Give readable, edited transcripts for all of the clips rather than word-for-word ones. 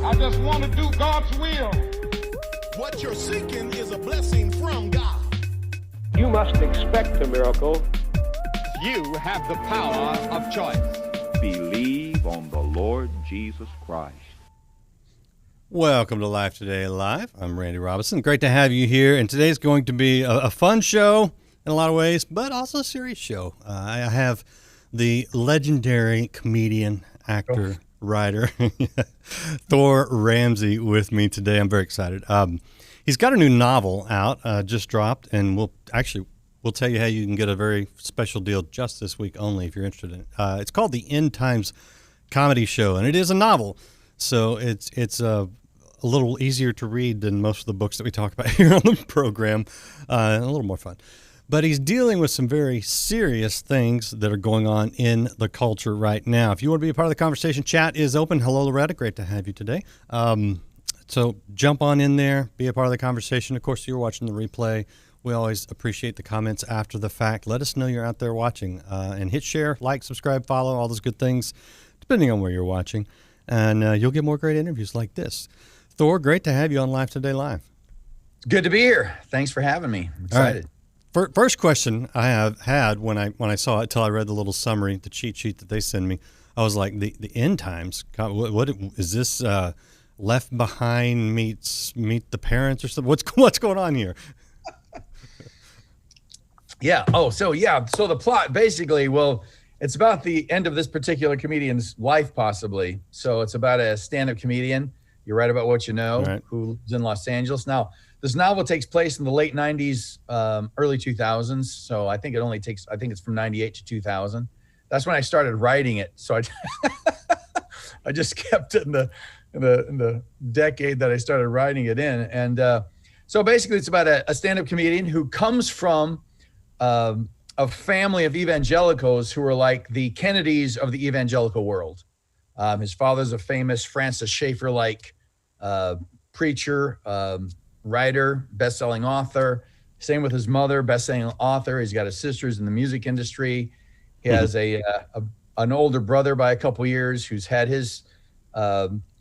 I just want to do God's will. What you're seeking is a blessing from God. You must expect a miracle. You have the power of choice. Believe on the Lord Jesus Christ. Welcome to Life Today Live. I'm Randy Robinson. Great to have you here. And today's going to be a fun show in a lot of ways, but also a serious show. I have the legendary comedian, actor, writer, Thor Ramsey with me today. I'm very excited. He's got a new novel out, just dropped, and we'll tell you how you can get a very special deal just this week only if you're interested in it. It's called The End Times Comedy Show, and it is a novel, so it's a little easier to read than most of the books that we talk about here on the program, a little more fun. But he's dealing with some very serious things that are going on in the culture right now. If you want to be a part of the conversation, chat is open. Hello, Loretta. Great to have you today. So jump on in there, be a part of the conversation. Of course, you're watching the replay. We always appreciate the comments after the fact. Let us know you're out there watching, and hit share, like, subscribe, follow, all those good things, depending on where you're watching. And you'll get more great interviews like this. Thor, great to have you on Live Today Live. Good to be here. Thanks for having me. I'm excited. First question I have had when I saw it, till I read the little summary, the cheat sheet that they send me, I was like, the end times. God, what is this? Left Behind meets Meet the Parents or something? What's going on here? Yeah. So the plot basically, well, it's about the end of this particular comedian's life, possibly. So it's about a stand-up comedian. You write about what you know, right, who lives in Los Angeles. Now, this novel takes place in the late 90s, early 2000s. So I think it's from 98 to 2000. That's when I started writing it. So I just kept it in the decade that I started writing it in. And so basically it's about a stand-up comedian who comes from a family of evangelicals who are like the Kennedys of the evangelical world. His father's a famous Francis Schaeffer-like preacher, writer, best-selling author. Same with his mother, best-selling author. He's got his sisters in the music industry. He has an older brother by a couple years who's had his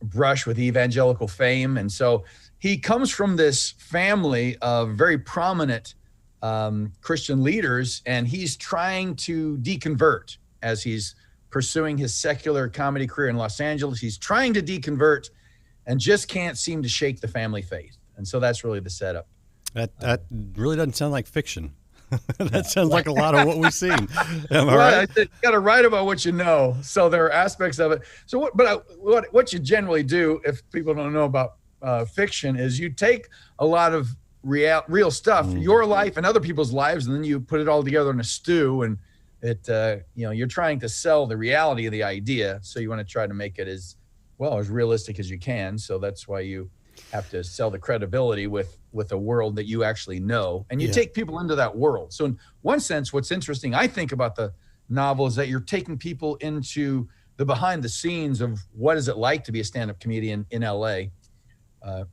brush with evangelical fame. And so he comes from this family of very prominent Christian leaders, and he's trying to deconvert as he's pursuing his secular comedy career in Los Angeles. He's trying to deconvert and just can't seem to shake the family faith. And so that's really the setup. That really doesn't sound like fiction. That sounds like a lot of what we've seen. Am I right? I said, you got to write about what you know. So there are aspects of it. So what you generally do, if people don't know about fiction, is you take a lot of real stuff, your life and other people's lives, and then you put it all together in a stew, and you're trying to sell the reality of the idea. So you want to try to make it as realistic as you can. So that's why you have to sell the credibility with a world that you actually know, and you take people into that world. So in one sense, what's interesting, I think, about the novel is that you're taking people into the behind the scenes of what is it like to be a stand-up comedian in LA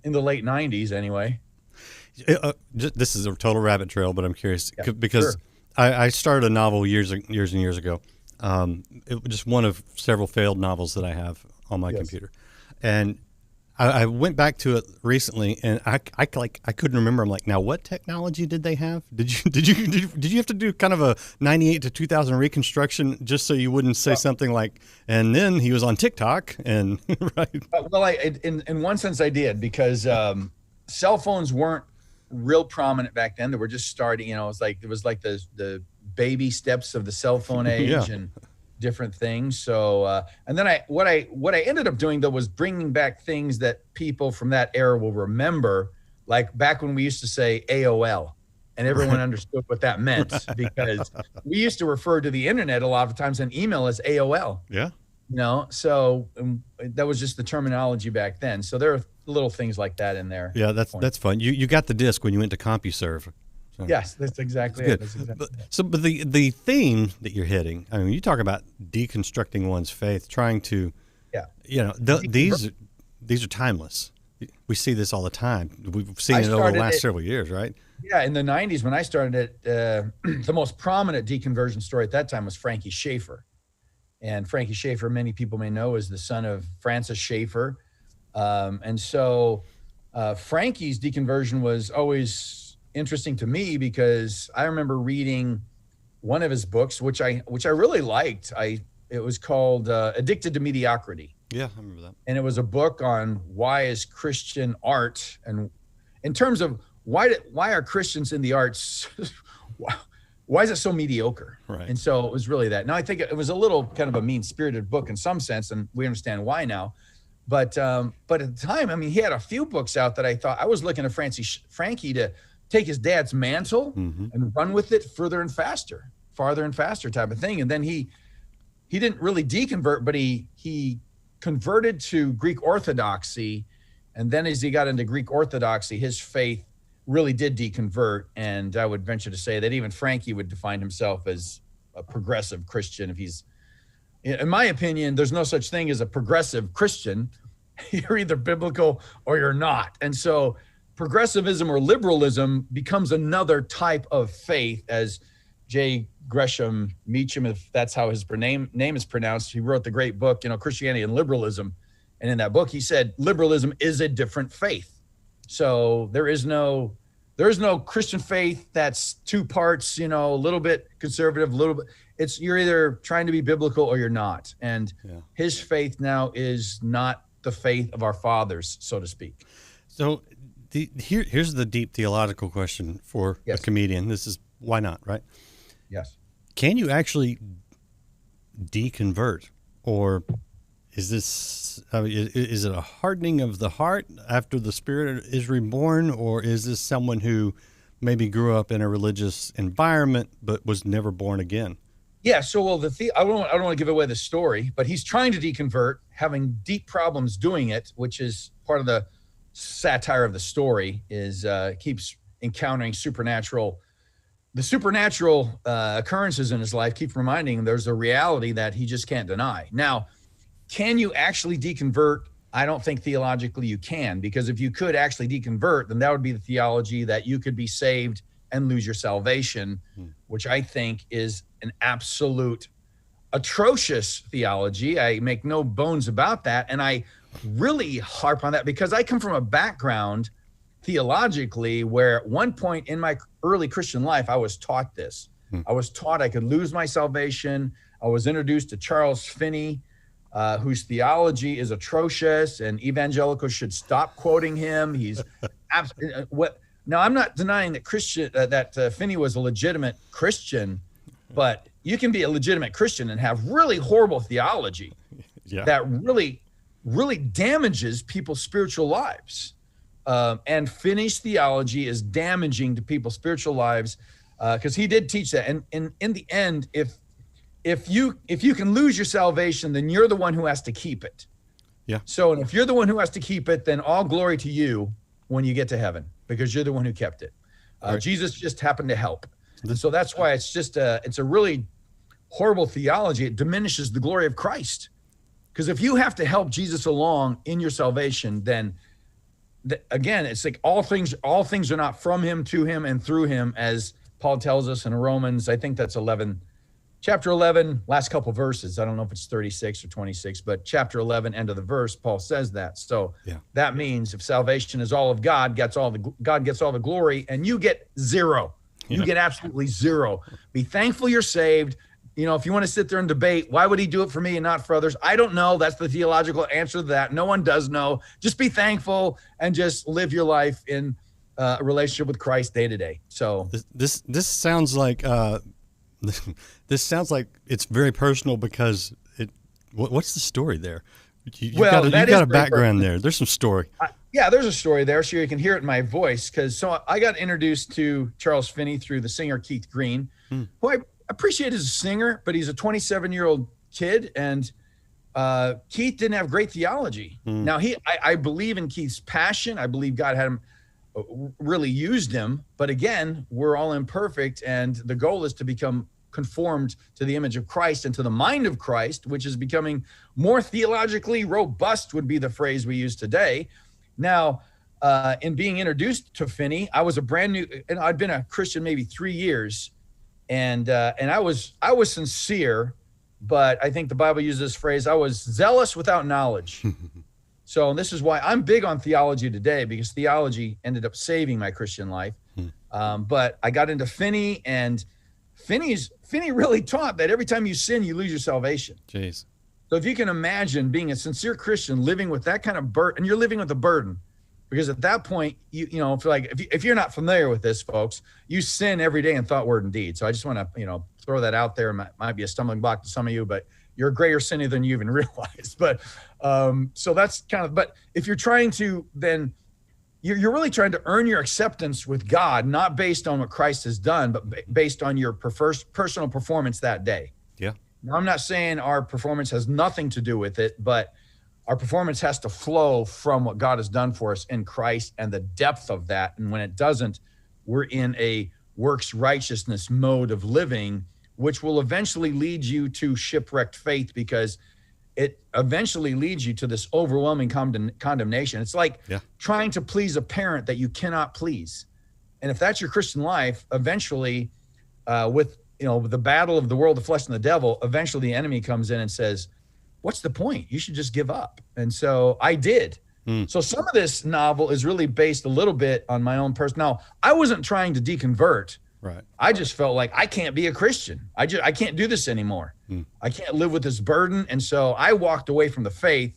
in the late 90s anyway. This is a total rabbit trail, but I'm curious because I started a novel years and years ago. It was just one of several failed novels that I have on my computer, and I went back to it recently, and I couldn't remember. I'm like, now what technology did they have? Did you have to do kind of a 98 to 2000 reconstruction just so you wouldn't say something like, and then he was on TikTok and right? In one sense I did, because cell phones weren't real prominent back then. They were just starting. It was like the baby steps of the cell phone age and different things. So and then what I ended up doing though was bringing back things that people from that era will remember, like back when we used to say AOL, and everyone understood what that meant, because we used to refer to the internet a lot of times and email as AOL. Yeah. So that was just the terminology back then. So there are little things like that in there. Yeah, that's fun. You got the disc when you went to CompuServe. So. Yes, that's exactly it. But the theme that you're hitting, I mean, you talk about deconstructing one's faith, trying to, these are timeless. We see this all the time. We've seen it over the last several years, right? Yeah, in the 90s when I started it, the most prominent deconversion story at that time was Frankie Schaeffer. And Frankie Schaeffer, many people may know, is the son of Francis Schaeffer, And so Frankie's Deconversion was always interesting to me because I remember reading one of his books, which I really liked. It was called Addicted to Mediocrity. Yeah, I remember that. And it was a book on why is Christian art, and in terms of why are Christians in the arts, why is it so mediocre? Right. And so it was really that. Now I think it was a little kind of a mean-spirited book in some sense, and we understand why now. But at the time, I mean, he had a few books out that I thought I was looking at Frankie to take his dad's mantle and run with it farther and faster type of thing. And then he didn't really deconvert, but he converted to Greek Orthodoxy. And then as he got into Greek Orthodoxy, his faith really did deconvert. And I would venture to say that even Frankie would define himself as a progressive Christian. If he's, in my opinion, there's no such thing as a progressive Christian. You're either biblical or you're not. And so progressivism or liberalism becomes another type of faith, as J. Gresham Meacham, if that's how his name is pronounced. He wrote the great book, Christianity and Liberalism. And in that book, he said liberalism is a different faith. So there is no Christian faith that's two parts, a little bit conservative, a little bit. You're either trying to be biblical or you're not. And his faith now is not the faith of our fathers, so to speak. So here's the deep theological question for a comedian. This is why not, right? Yes. Can you actually deconvert, or is this, is it a hardening of the heart after the spirit is reborn, or is this someone who maybe grew up in a religious environment but was never born again? Yeah. So, I don't want to give away the story, but he's trying to deconvert, having deep problems doing it, which is part of the satire of the story. Is keeps encountering the supernatural occurrences in his life. Keep reminding him there's a reality that he just can't deny. Now, can you actually deconvert? I don't think theologically you can, because if you could actually deconvert, then that would be the theology that you could be saved and lose your salvation, which I think is an absolute atrocious theology. I make no bones about that. And I really harp on that because I come from a background theologically where at one point in my early Christian life, I was taught this. I was taught I could lose my salvation. I was introduced to Charles Finney, whose theology is atrocious, and evangelicals should stop quoting him. He's now, I'm not denying that Finney was a legitimate Christian, but you can be a legitimate Christian and have really horrible theology that really, really damages people's spiritual lives. And Finney's theology is damaging to people's spiritual lives because he did teach that. And in the end, if you can lose your salvation, then you're the one who has to keep it. Yeah. So, and if you're the one who has to keep it, then all glory to you when you get to heaven, because you're the one who kept it. Right. Jesus just happened to help. And so that's why it's a really horrible theology. It diminishes the glory of Christ. Because if you have to help Jesus along in your salvation, then again, it's like all things are not from him, to him, and through him, as Paul tells us in Romans. I think that's chapter 11, last couple verses. I don't know if it's 36 or 26, but chapter 11, end of the verse, Paul says that. So that means if salvation is all of God, God gets all the glory, and you get zero. You get absolutely zero. Be thankful you're saved. If you want to sit there and debate, why would he do it for me and not for others? I don't know. That's the theological answer to that. No one does know. Just be thankful and just live your life in a relationship with Christ day to day. So this sounds like it's very personal because what's the story there? You got a background there. There's some story. There's a story there. So you can hear it in my voice. So I got introduced to Charles Finney through the singer Keith Green, who I appreciate as a singer, but he's a 27-year-old kid, and Keith didn't have great theology. Now I believe in Keith's passion. I believe God had him really used him, but again, we're all imperfect, and the goal is to become conformed to the image of Christ and to the mind of Christ, which is becoming more theologically robust, would be the phrase we use today. Now, in being introduced to Finney, I was and I'd been a Christian maybe 3 years, and I was sincere, but I think the Bible uses this phrase, I was zealous without knowledge. So this is why I'm big on theology today, because theology ended up saving my Christian life. But I got into Finney, and Finney really taught that every time you sin, you lose your salvation. Jeez. So if you can imagine being a sincere Christian living with that kind of burden, and you're living with a burden, because at that point, you know, if you're not familiar with this, folks, you sin every day in thought, word, and deed. So I just want to, throw that out there. It might be a stumbling block to some of you, but you're a greater sinner than you even realize. But so that's but if you're trying to, then you're really trying to earn your acceptance with God, not based on what Christ has done, but based on your personal performance that day. Yeah. Now, I'm not saying our performance has nothing to do with it, but our performance has to flow from what God has done for us in Christ and the depth of that. And when it doesn't, we're in a works righteousness mode of living, which will eventually lead you to shipwrecked faith, because it eventually leads you to this overwhelming condemnation. It's like trying to please a parent that you cannot please. And if that's your Christian life, eventually with the battle of the world, the flesh, and the devil, eventually the enemy comes in and says, what's the point? You should just give up. And so I did. So some of this novel is really based a little bit on my own Now, I wasn't trying to deconvert. Right. I just felt like I can't be a Christian. I can't do this anymore. I can't live with this burden. And so I walked away from the faith.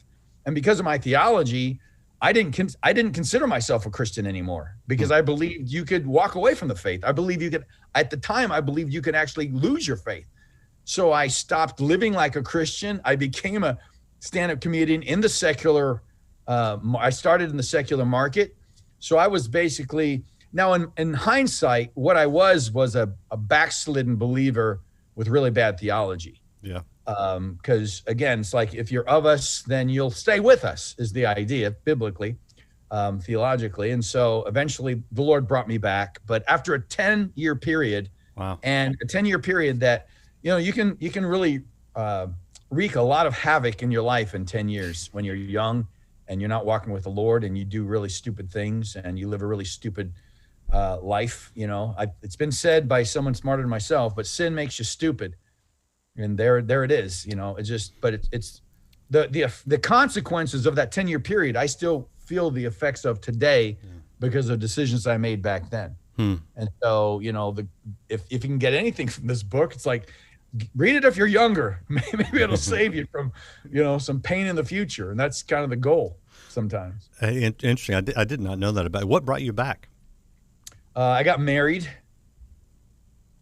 And because of my theology, I didn't consider myself a Christian anymore, because I believed you could walk away from the faith. I believe you could, at the time, I believed you could actually lose your faith. So I stopped living like a Christian. I became a stand-up comedian in the secular. I started in the secular market. So I was basically, now in hindsight, what I was a backslidden believer with really bad theology. Yeah. Because again, it's like, if you're of us, then you'll stay with us, is the idea biblically, theologically. And so eventually the Lord brought me back. But after a 10-year period, and a 10-year period that, you can really wreak a lot of havoc in your life in 10 years when you're young and you're not walking with the Lord, and you do really stupid things and you live a really stupid life. It's been said by someone smarter than myself, but sin makes you stupid. And there it is, it's just, but it's the consequences of that 10-year period. I still feel the effects of today because of decisions I made back then. And so, if you can get anything from this book, it's like, read it if you're younger. Maybe it'll save you from, some pain in the future. And that's kind of the goal sometimes. Interesting. I did not know that about it. What brought you back? I got married.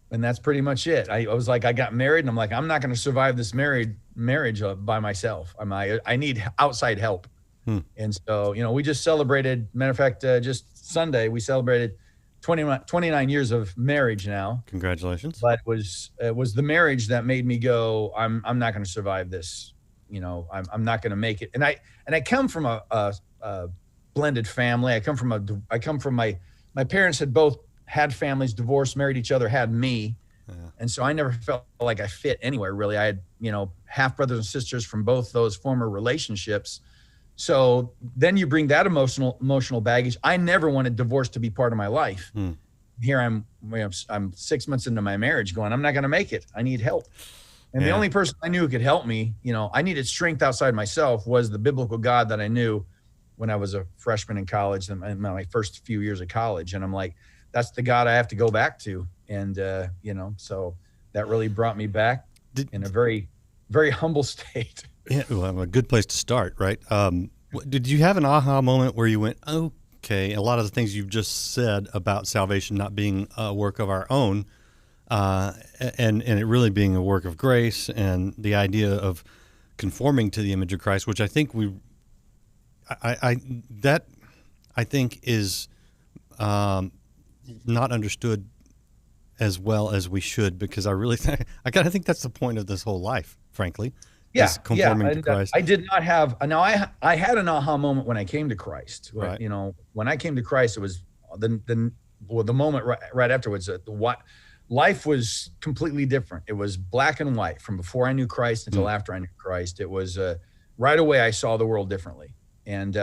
And that's pretty much it. I was like, I got married, and I'm like, I'm not going to survive this marriage by myself. I need outside help. And so, we just celebrated, matter of fact, just Sunday, we celebrated 29 years of marriage now. Congratulations. But it was the marriage that made me go, I'm not going to survive this. I'm not going to make it. And I come from a blended family. I come from my parents had both had families, divorced, married each other, had me. And so I never felt like I fit anywhere, really. I had, half brothers and sisters from both those former relationships. So then you bring that emotional baggage. I never wanted divorce to be part of my life. Here I'm 6 months into my marriage going, I'm not going to make it. I need help. And the only person I knew who could help me, I needed strength outside myself, was the biblical God that I knew when I was a freshman in college, in my first few years of college. And I'm like, that's the God I have to go back to. And, so that really brought me back in a very, very humble state. Yeah, well, a good place to start, right? Did you have an aha moment where you went, okay, a lot of the things you've just said about salvation not being a work of our own, and it really being a work of grace, and the idea of conforming to the image of Christ, which I think I think is not understood as well as we should, because I really think that's the point of this whole life, frankly. Conforming to Christ. I did not have. Now I had an aha moment when I came to Christ. Right. When I came to Christ, it was the moment right afterwards. What life was completely different. It was black and white from before I knew Christ until after I knew Christ. It was right away I saw the world differently. And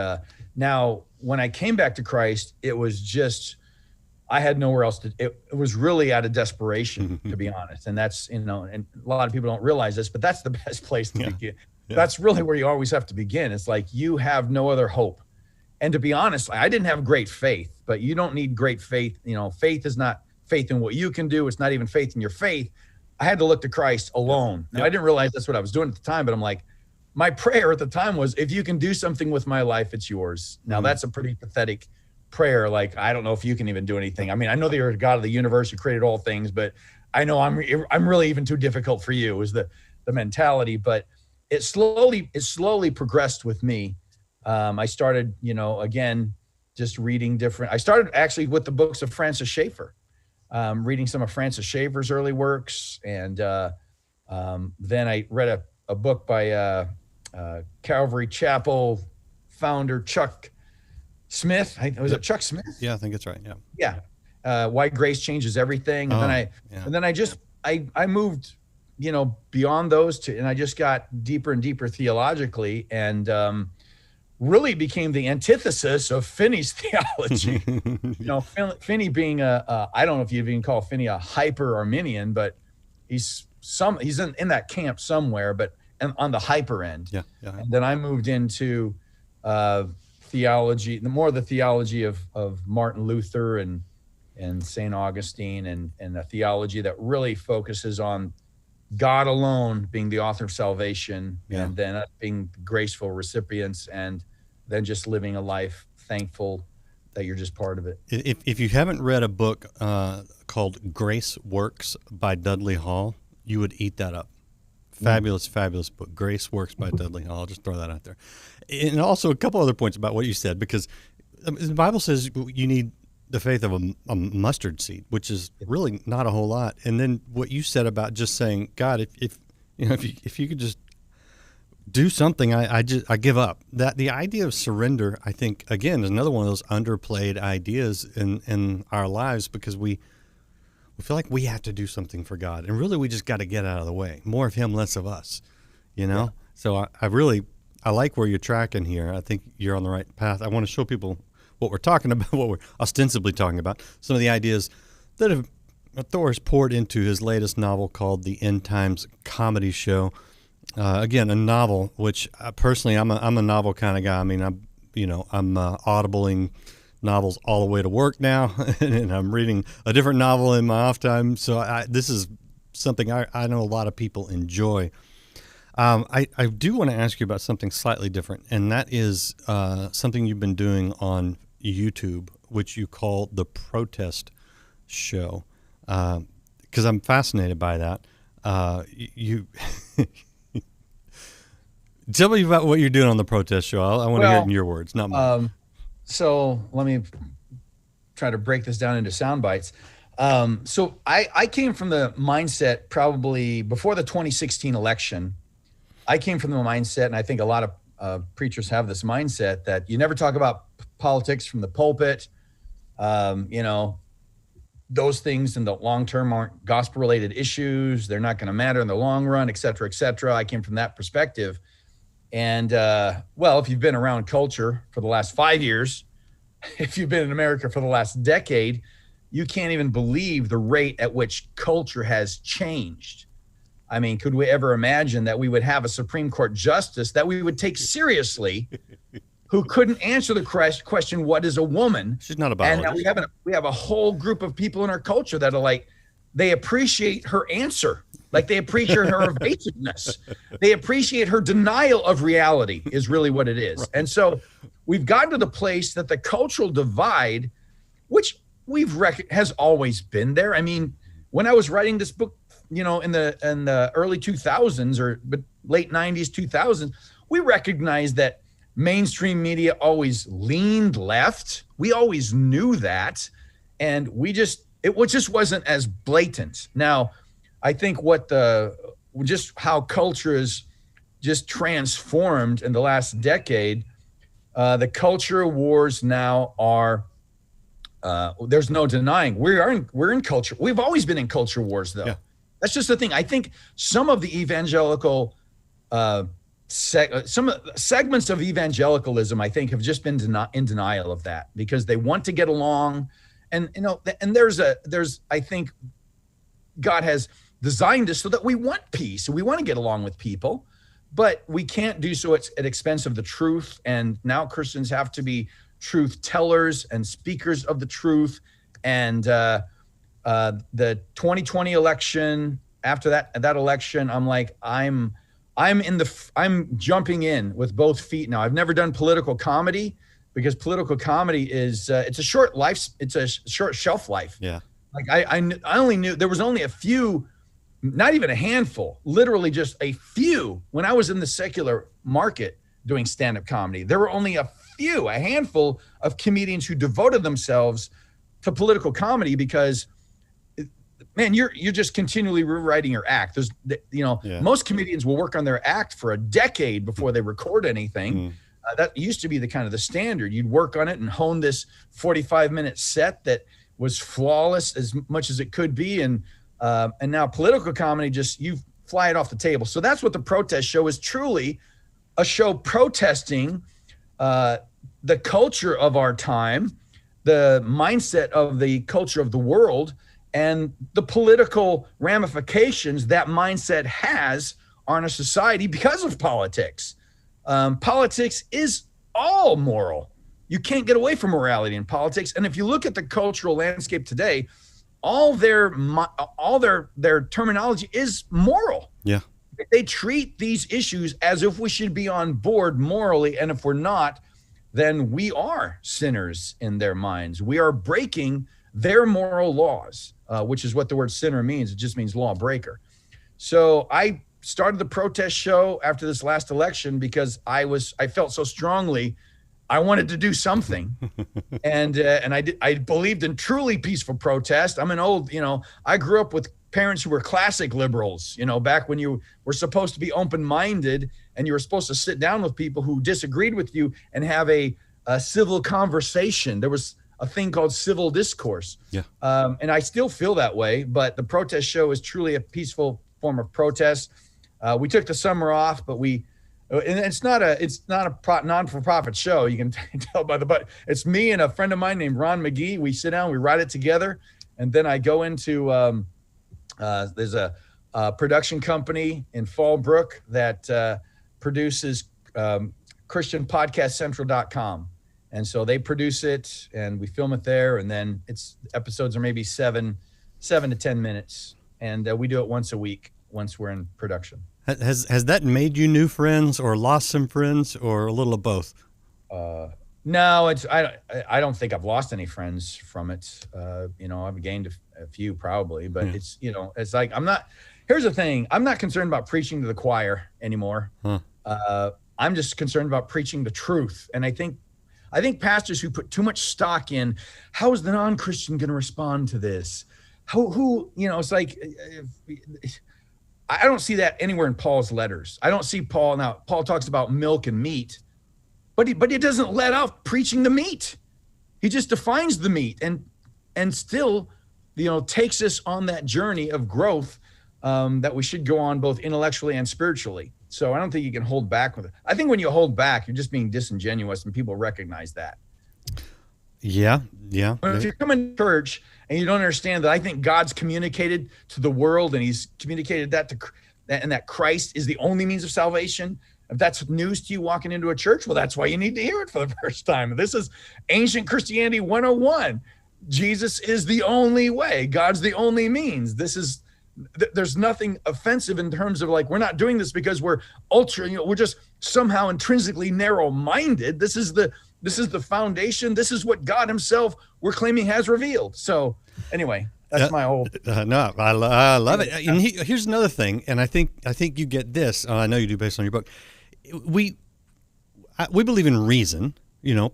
now when I came back to Christ, it was just, I had nowhere else to, it was really out of desperation, to be honest. And that's, and a lot of people don't realize this, but that's the best place to begin. That's really where you always have to begin. It's like you have no other hope. And to be honest, I didn't have great faith, but you don't need great faith. Faith is not faith in what you can do. It's not even faith in your faith. I had to look to Christ alone. Now, I didn't realize that's what I was doing at the time, but I'm like, my prayer at the time was, if you can do something with my life, it's yours. Now, that's a pretty pathetic prayer. Like, I don't know if you can even do anything. I mean, I know that you're a God of the universe who created all things, but I know I'm really even too difficult for you, is the mentality. But it slowly progressed with me. I started, again, just reading different. I started actually with the books of Francis Schaeffer, reading some of Francis Schaeffer's early works. And then I read a book by Calvary Chapel founder Chuck Smith. Was it Chuck Smith? Yeah, I think it's right. Yeah. Yeah. Why Grace Changes Everything. And then I moved, beyond those and I just got deeper and deeper theologically, and really became the antithesis of Finney's theology. Finney being I don't know if you even call Finney a hyper Arminian, but he's in that camp somewhere, but on the hyper end. Yeah. And then I moved into theology, the theology of Martin Luther and St. Augustine, and a theology that really focuses on God alone being the author of salvation, and then being graceful recipients, and then just living a life thankful that you're just part of it. If you haven't read a book called Grace Works by Dudley Hall, you would eat that up. Fabulous book, Grace Works by Dudley Hall. I'll just throw that out there. And also a couple other points about what you said, because the Bible says you need the faith of a mustard seed, which is really not a whole lot. And then what you said about just saying, God, if you could just do something, I give up. That the idea of surrender, I think, again, is another one of those underplayed ideas in our lives, because we feel like we have to do something for God, and really we just got to get out of the way. More of Him, less of us. Yeah. So I like where you're tracking here. I think you're on the right path. I want to show people what we're talking about, what we're ostensibly talking about, some of the ideas that Thor has poured into his latest novel called The End Times Comedy Show. Again, a novel which personally I'm a novel kind of guy. I mean, I'm audibling novels all the way to work now, and I'm reading a different novel in my off time. So this is something I know a lot of people enjoy. I do want to ask you about something slightly different, and that is something you've been doing on YouTube, which you call The Protest Show, because I'm fascinated by that. You tell me about what you're doing on The Protest Show. I want to hear it in your words, not mine. So let me try to break this down into sound bites. So I came from the mindset probably before the 2016 election. I came from the mindset, and I think a lot of preachers have this mindset, that you never talk about politics from the pulpit. Those things in the long term aren't gospel-related issues. They're not going to matter in the long run, et cetera, et cetera. I came from that perspective. And, if you've been around culture for the last 5 years, if you've been in America for the last decade, you can't even believe the rate at which culture has changed. I mean, could we ever imagine that we would have a Supreme Court justice that we would take seriously who couldn't answer the question, what is a woman? She's not a biologist. And now we have a whole group of people in our culture that are like, they appreciate her answer. Like, they appreciate her evasiveness. They appreciate her denial of reality is really what it is. Right. And so we've gotten to the place that the cultural divide, which has always been there. I mean, when I was writing this book, in the early 2000s but late 90s, 2000s, we recognized that mainstream media always leaned left. We always knew that. And it just wasn't as blatant. Now, I think how culture is just transformed in the last decade, the culture wars now are, there's no denying we're in culture. We've always been in culture wars, though. Yeah. That's just the thing. I think some of the evangelical, some segments of evangelicalism, I think, have just been in denial of that, because they want to get along. And, I think God has designed us so that we want peace and we want to get along with people. but we can't do so at expense of the truth. And now Christians have to be truth tellers and speakers of the truth. And the 2020 election, after that election, I'm like, I'm jumping in with both feet now. I've never done political comedy because political comedy is it's a short shelf life. Yeah. Like I only knew there was only a few, not even a handful, literally just a few. When I was in the secular market doing stand-up comedy, there were only a handful of comedians who devoted themselves to political comedy because, man, you're just continually rewriting your act. There's, most comedians will work on their act for a decade before they record anything. That used to be the standard. You'd work on it and hone this 45-minute set that was flawless as much as it could be. And now political comedy, just you fly it off the table. So that's what the protest show is, truly a show protesting the culture of our time, the mindset of the culture of the world, and the political ramifications that mindset has on a society because of politics. Politics is all moral. You can't get away from morality in politics. And if you look at the cultural landscape today, all their terminology is moral. Yeah. They treat these issues as if we should be on board morally, and if we're not, then we are sinners in their minds. We are breaking their moral laws, which is what the word sinner means. It just means lawbreaker. So I started the protest show after this last election because I felt so strongly I wanted to do something. and I believed in truly peaceful protest. I'm an old, I grew up with parents who were classic liberals, back when you were supposed to be open-minded and you were supposed to sit down with people who disagreed with you and have a civil conversation. There was a thing called civil discourse. Yeah. And I still feel that way, but the protest show is truly a peaceful form of protest. We took the summer off, but and it's not a non-for-profit show. You can tell by but it's me and a friend of mine named Ron McGee. We sit down, we write it together, and then I go into there's a production company in Fallbrook that produces ChristianPodcastCentral.com. And so they produce it and we film it there. And then episodes are maybe 7 to 10 minutes. And we do it once a week once we're in production. Has that made you new friends or lost some friends or a little of both? No, I don't think I've lost any friends from it. I've gained a few probably, but it's like here's the thing. I'm not concerned about preaching to the choir anymore. I'm just concerned about preaching the truth. And I think pastors who put too much stock in how is the non-Christian going to respond to this? It's like, I don't see that anywhere in Paul's letters. I don't see Paul. Now, Paul talks about milk and meat, but he doesn't let out preaching the meat. He just defines the meat and still, takes us on that journey of growth that we should go on both intellectually and spiritually. So I don't think you can hold back with it. I think when you hold back, you're just being disingenuous and people recognize that. Yeah. But if you're coming to church and you don't understand that I think God's communicated to the world and he's communicated that and that Christ is the only means of salvation. If that's news to you walking into a church, well, that's why you need to hear it for the first time. This is ancient Christianity 101. Jesus is the only way. God's the only means. There's nothing offensive in terms of like, we're not doing this because we're we're just somehow intrinsically narrow-minded. This is the foundation. This is what God himself, we're claiming, has revealed. So anyway, that's my whole. No, I love it. And here's another thing, and I think you get this. I know you do based on your book. We believe in reason.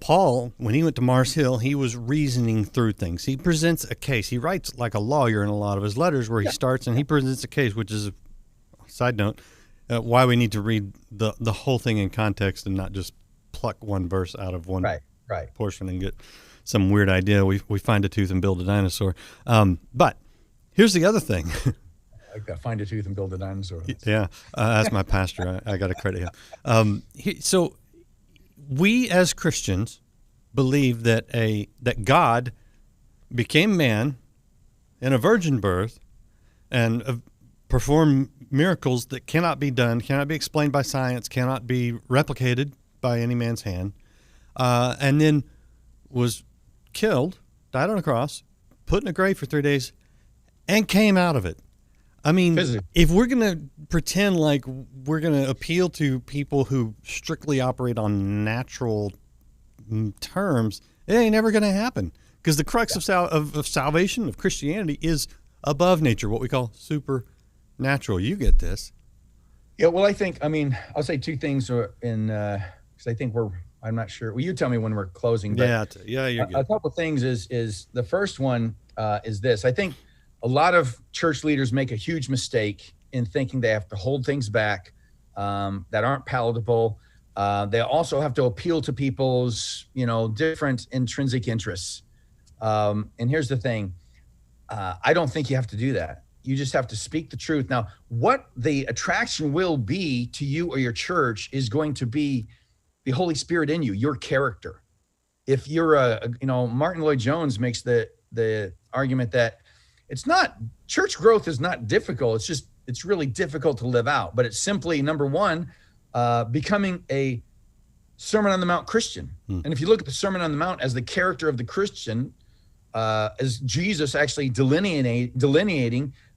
Paul, when he went to Mars Hill, he was reasoning through things. He presents a case. He writes like a lawyer in a lot of his letters where he starts and he presents a case, which is, side note, why we need to read the whole thing in context and not just pluck one verse out of one portion and get some weird idea. We find a tooth and build a dinosaur. But here's the other thing. I got find a tooth and build a dinosaur. Yeah, that's my pastor. I got to credit him. So we as Christians believe that God became man in a virgin birth and performed miracles that cannot be done, cannot be explained by science, cannot be replicated by any man's hand, and then was killed, died on a cross, put in a grave for 3 days, and came out of it. I mean, if we're going to pretend like we're going to appeal to people who strictly operate on natural terms, it ain't never going to happen. Because the crux of salvation, of Christianity, is above nature, what we call supernatural. You get this. Yeah, well, I'll say two things because I think I'm not sure. Well, you tell me when we're closing. But you're good. A couple of things is the first one is this. I think a lot of church leaders make a huge mistake in thinking they have to hold things back that aren't palatable. They also have to appeal to people's, different intrinsic interests. And here's the thing. I don't think you have to do that. You just have to speak the truth. Now, what the attraction will be to you or your church is going to be the Holy Spirit in you, your character. If you're Martin Lloyd-Jones makes the argument that church growth is not difficult. It's really difficult to live out, but it's simply, number one, becoming a Sermon on the Mount Christian. And if you look at the Sermon on the Mount as the character of the Christian, as Jesus actually delineating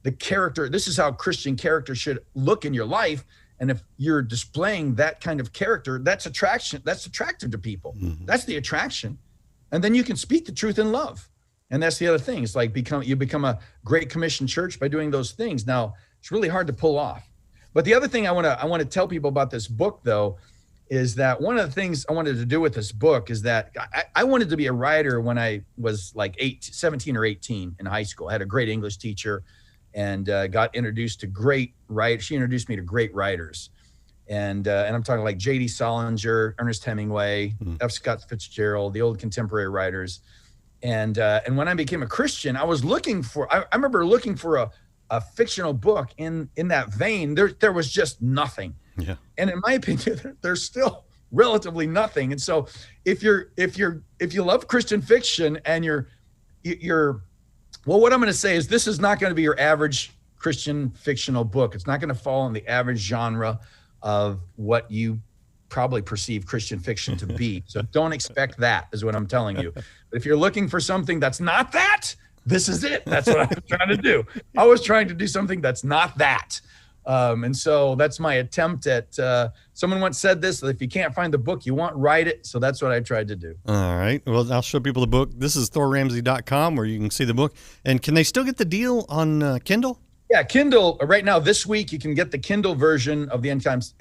the character, this is how Christian character should look in your life. And if you're displaying that kind of character, that's attractive to people. Mm-hmm. That's the attraction. And then you can speak the truth in love. And that's the other thing. It's like you become a Great Commission church by doing those things. Now, it's really hard to pull off. But the other thing I want to tell people about this book, though, is that one of the things I wanted to do with this book is that I wanted to be a writer when I was like 17 or 18 in high school. I had a great English teacher and got introduced to great writers. She introduced me to great writers. And I'm talking like J.D. Salinger, Ernest Hemingway, F. Scott Fitzgerald, the old contemporary writers. And when I became a Christian, I was looking for, I remember looking for a fictional book in that vein. There was just nothing. Yeah. And in my opinion, there's still relatively nothing. And so if you love Christian fiction and you're well, what I'm going to say is this is not going to be your average Christian fictional book. It's not going to fall in the average genre of what you probably perceive Christian fiction to be. So don't expect that is what I'm telling you. But if you're looking for something that's not that, this is it. That's what I was trying to do. I was trying to do something that's not that. And so that's my attempt at, someone once said this, that if you can't find the book you want, write it. So that's what I tried to do. All right. Well, I'll show people the book. This is thorramsey.com where you can see the book. And can they still get the deal on Kindle? Yeah, Kindle. Right now, this week, you can get the Kindle version of the End Times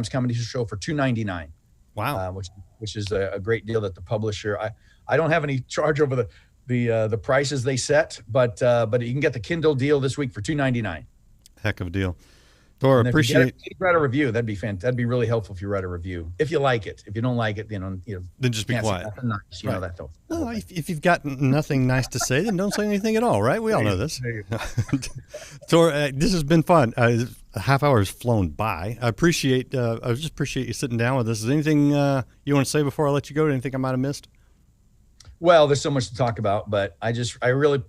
Comedy Show for $2.99. Wow. Which is a great deal that the publisher, I don't have any charge over the prices they set, but you can get the Kindle deal this week for $2.99. Heck of a deal. Thor, appreciate. If you write a review, that'd be fantastic. That'd be really helpful if you write a review. If you like it, if you don't like it, then just be quiet. Nice, right. That though. No, if you've got nothing nice to say, then don't say anything at all. Right? We all know this. Thor, this has been fun. A half hour has flown by. I just appreciate you sitting down with us. Is there anything you want to say before I let you go? Anything I might have missed? Well, there's so much to talk about, but I will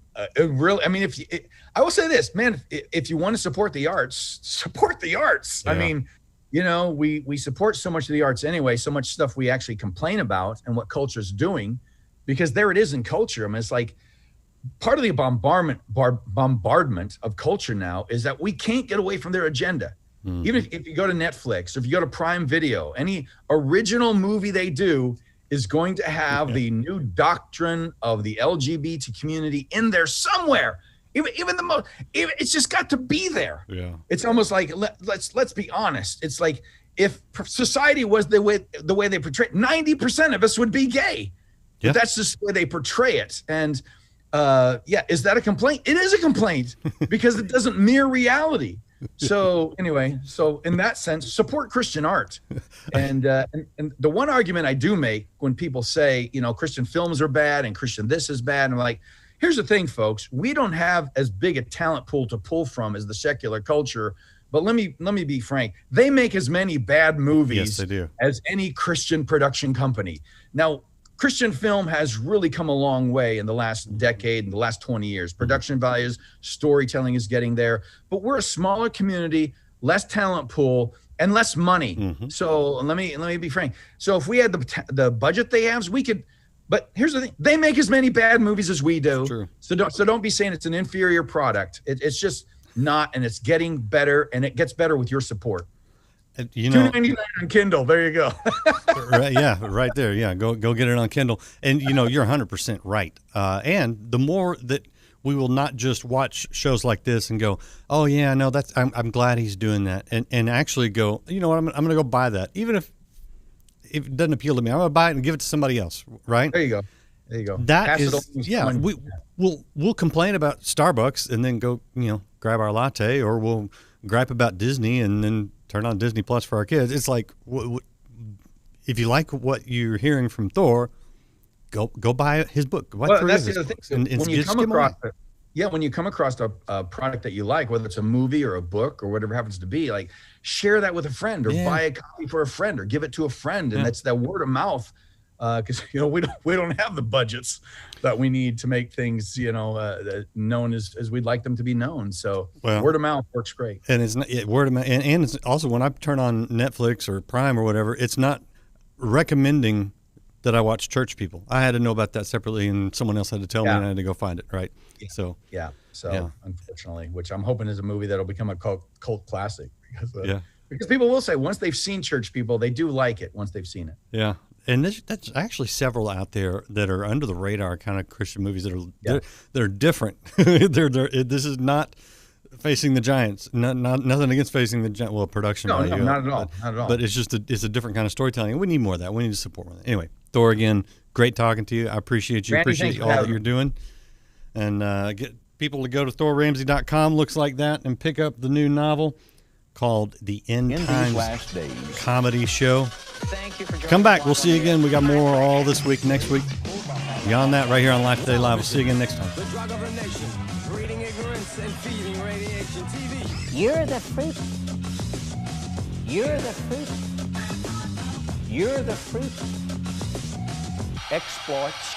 say this, man, if you want to support the arts, support the arts. Yeah. I mean, we support so much of the arts anyway, so much stuff we actually complain about and what culture's doing, because there it is in culture. I mean, it's like part of the bombardment of culture now is that we can't get away from their agenda. Mm-hmm. Even if you go to Netflix, or if you go to Prime Video, any original movie they do is going to have the new doctrine of the LGBT community in there somewhere. It's just got to be there. Yeah. It's almost like let's be honest. It's like if society was the way they portray it, 90% of us would be gay. Yeah. But that's just the way they portray it. And is that a complaint? It is a complaint because it doesn't mirror reality. So anyway, in that sense, support Christian art. And the one argument I do make when people say, Christian films are bad and Christian this is bad, and I'm like, here's the thing, folks, we don't have as big a talent pool to pull from as the secular culture. But let me be frank, they make as many bad movies as any Christian production company. Now, Christian film has really come a long way in the last decade, in the last 20 years. Production values, storytelling is getting there. But we're a smaller community less talent pool, and less money. Mm-hmm. So let me be frank. So if we had the budget they have, we could. But here's the thing: they make as many bad movies as we do. True. So don't be saying it's an inferior product. It's just not, and it's getting better, and it gets better with your support. You know, $2.99 on Kindle. There you go. Right, yeah, right there. Yeah, go get it on Kindle. And you know, you're 100% right. And the more that we will not just watch shows like this and go, oh yeah, no, I'm glad he's doing that, and actually go, you know what, I'm going to go buy that, even if it doesn't appeal to me. I'm going to buy it and give it to somebody else. Right? There you go. That Pass is, yeah. We'll complain about Starbucks and then go, you know, grab our latte, or we'll gripe about Disney and then turn on Disney Plus for our kids. It's like, if you like what you're hearing from Thor, go buy his book. Well, that's the other thing. So and when you come across when you come across a product that you like, whether it's a movie or a book or whatever happens to be, like, share that with a friend, or buy a copy for a friend, or give it to a friend, and that's that word of mouth. Because you know, we don't have the budgets that we need to make things, you know, known as we'd like them to be known. So word of mouth works great. And it's not word of mouth, and it's also, when I turn on Netflix or Prime or whatever, it's not recommending that I watch Church People. I had to know about that separately, and someone else had to tell me, and I had to go find it. Right. Yeah. So unfortunately, which I'm hoping is a movie that'll become a cult classic, because people will say once they've seen Church People, they do like it once they've seen it. Yeah. And that's actually several out there that are under the radar kind of Christian movies that are different. This is not Facing the Giants. Nothing against Facing the Giants. Well, production. No, not at all. Not at all. But it's a different kind of storytelling. And we need more of that. We need to support more of that. Anyway, Thor, again, great talking to you. I appreciate you. Randy, appreciate all that you're doing. And get people to go to ThorRamsey.com. Looks like that, and pick up the new novel called The End Times Comedy Show. Thank you for Come back. We'll see you again. We got more all this week, next week. Beyond that, right here on Life Today Live. We'll see you again next time. The drug of a nation, breeding ignorance and feeding radiation TV. You're the fruit. You're the fruit. You're the fruit. Exploits